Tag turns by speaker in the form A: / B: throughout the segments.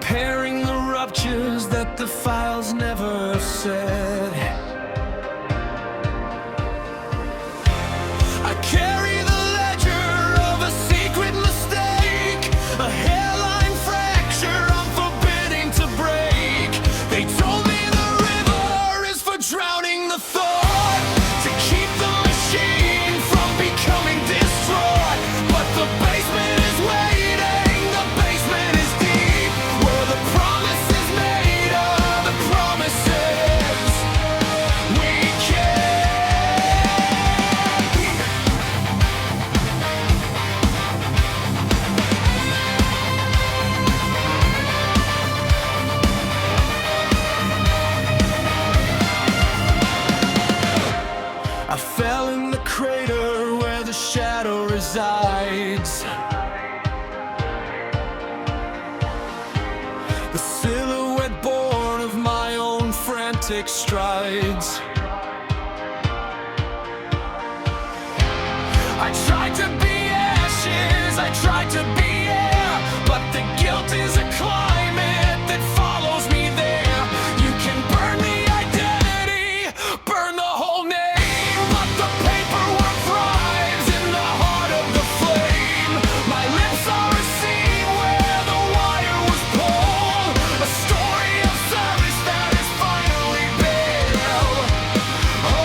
A: repairing the ruptures that the files never said. I carry the ledger of a secret mistake, a hairline fracture I'm forbidding to break. They told me the river is for drowning the thought, to keep the machine from becoming destroyed. But the basement is waiting, the basement is deep, where the promise is made of the promises. frantic strides. I tried to be ashes, I tried to be air, but the guilt is a climate that follows me there. You can burn the identity, burn the whole name, but the paperwork thrives in the heart of the flame. My lips are a scene where the wire was pulled, a story of service that is finally bare. Oh.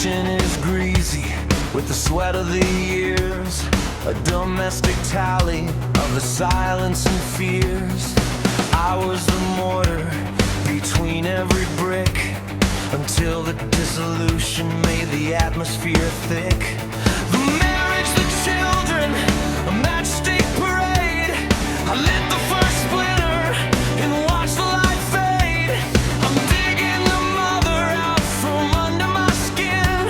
A: kitchen is greasy with the sweat of the years, a domestic tally of the silence and fears. I was the mortar between every brick, until the dissolution made the atmosphere thick. The marriage, the children, a matchstick parade. I lit the first splinter and watched the light fade. I'm digging the mother out from under my skin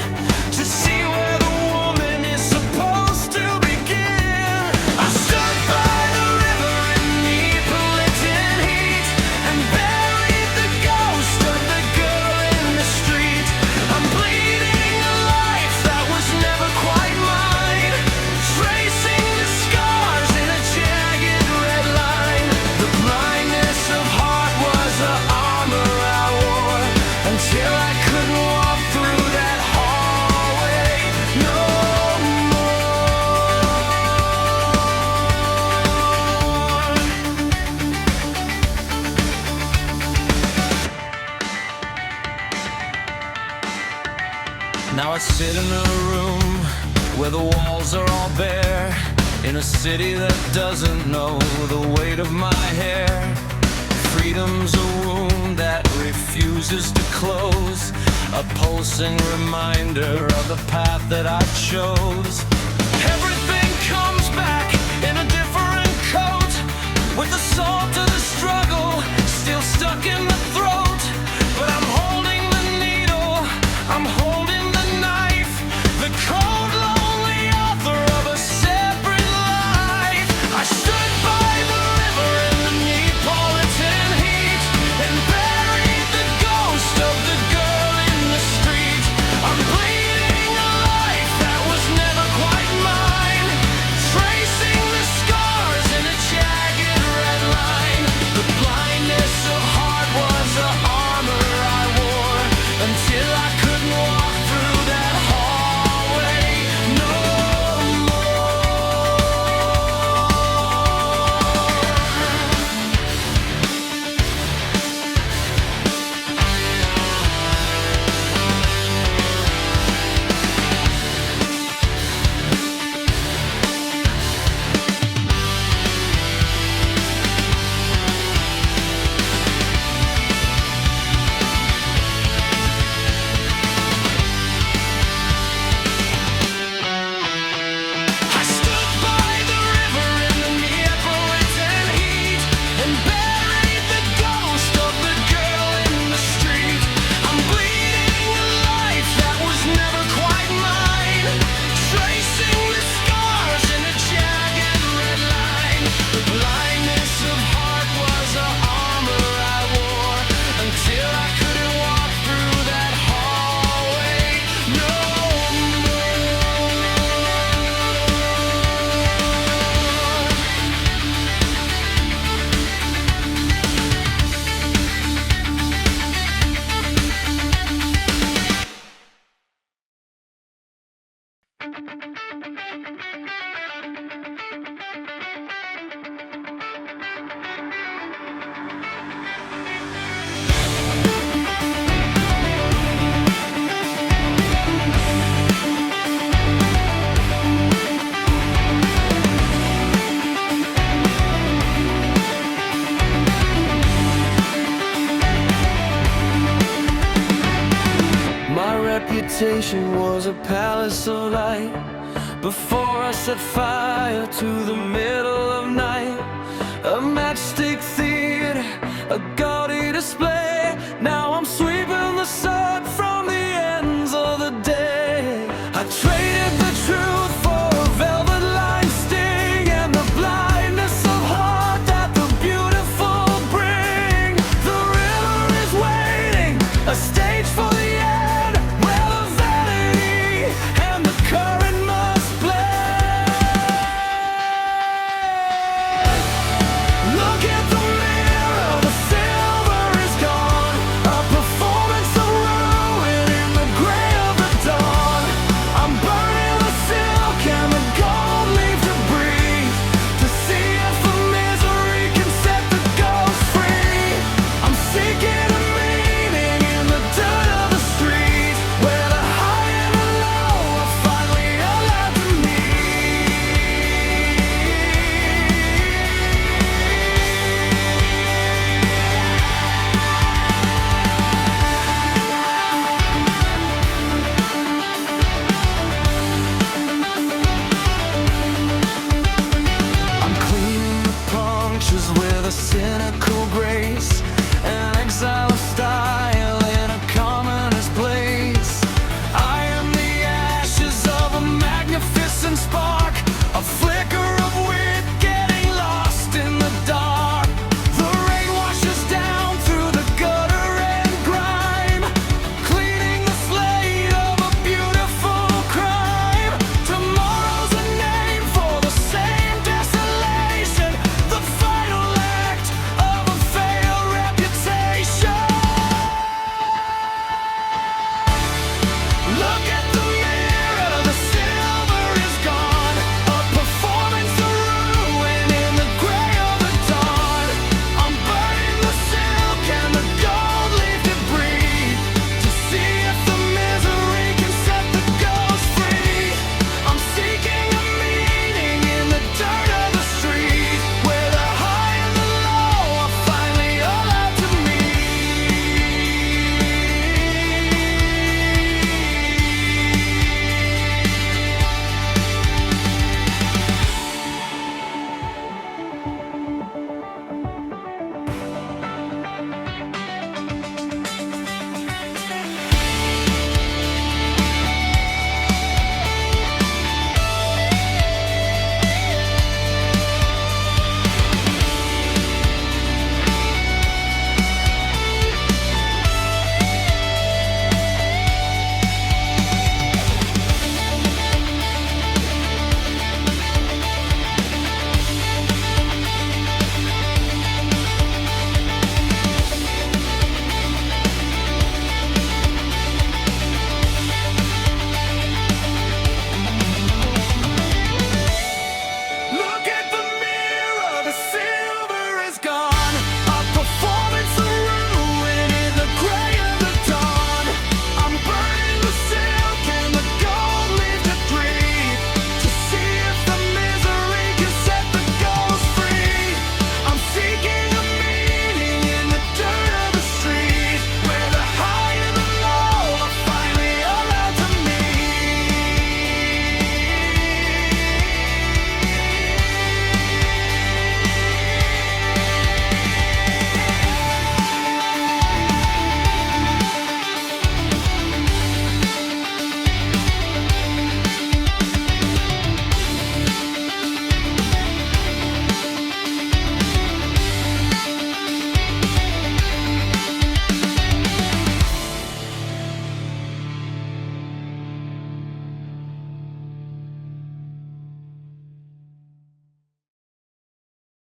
A: to see where the woman is supposed to begin. I stood by the river in the Neapolitan heat and buried the ghost of the girl in the street. I'm bleeding a life that was never quite mine, tracing the scars in a jagged red line. The blindness of heart was the armor I wore until I couldn't walk through that hallway no more. Now I sit in a room where the walls are all bare, in a city that doesn't know the weight of my hair. Freedom's a wound that refuses to close, a pulsing reminder of the path that I chose. Everything comes back in a different coat, with the salt of the struggle still stuck in the throat. But I'm holding the needle, I'm holding the knife, the cold, lonely author of a separate life. I stood by the river in the Neapolitan heat and buried the ghost of the girl in the street. I'm bleeding a life that was never quite mine, tracing the scars in a jagged red line. The blindness of heart was the armor I wore until I couldn't walk through that hallway no more. I stood by the river in the Neapolitan heat and buried the ghost of the girl in the street. I'm bleeding a life that was never quite mine, tracing the scars in a jagged red line. The blindness of heart was the armor I wore until I couldn't walk through that hallway no more. My reputation was a palace of light before I set fire to the middle of night. A matchstick theater, a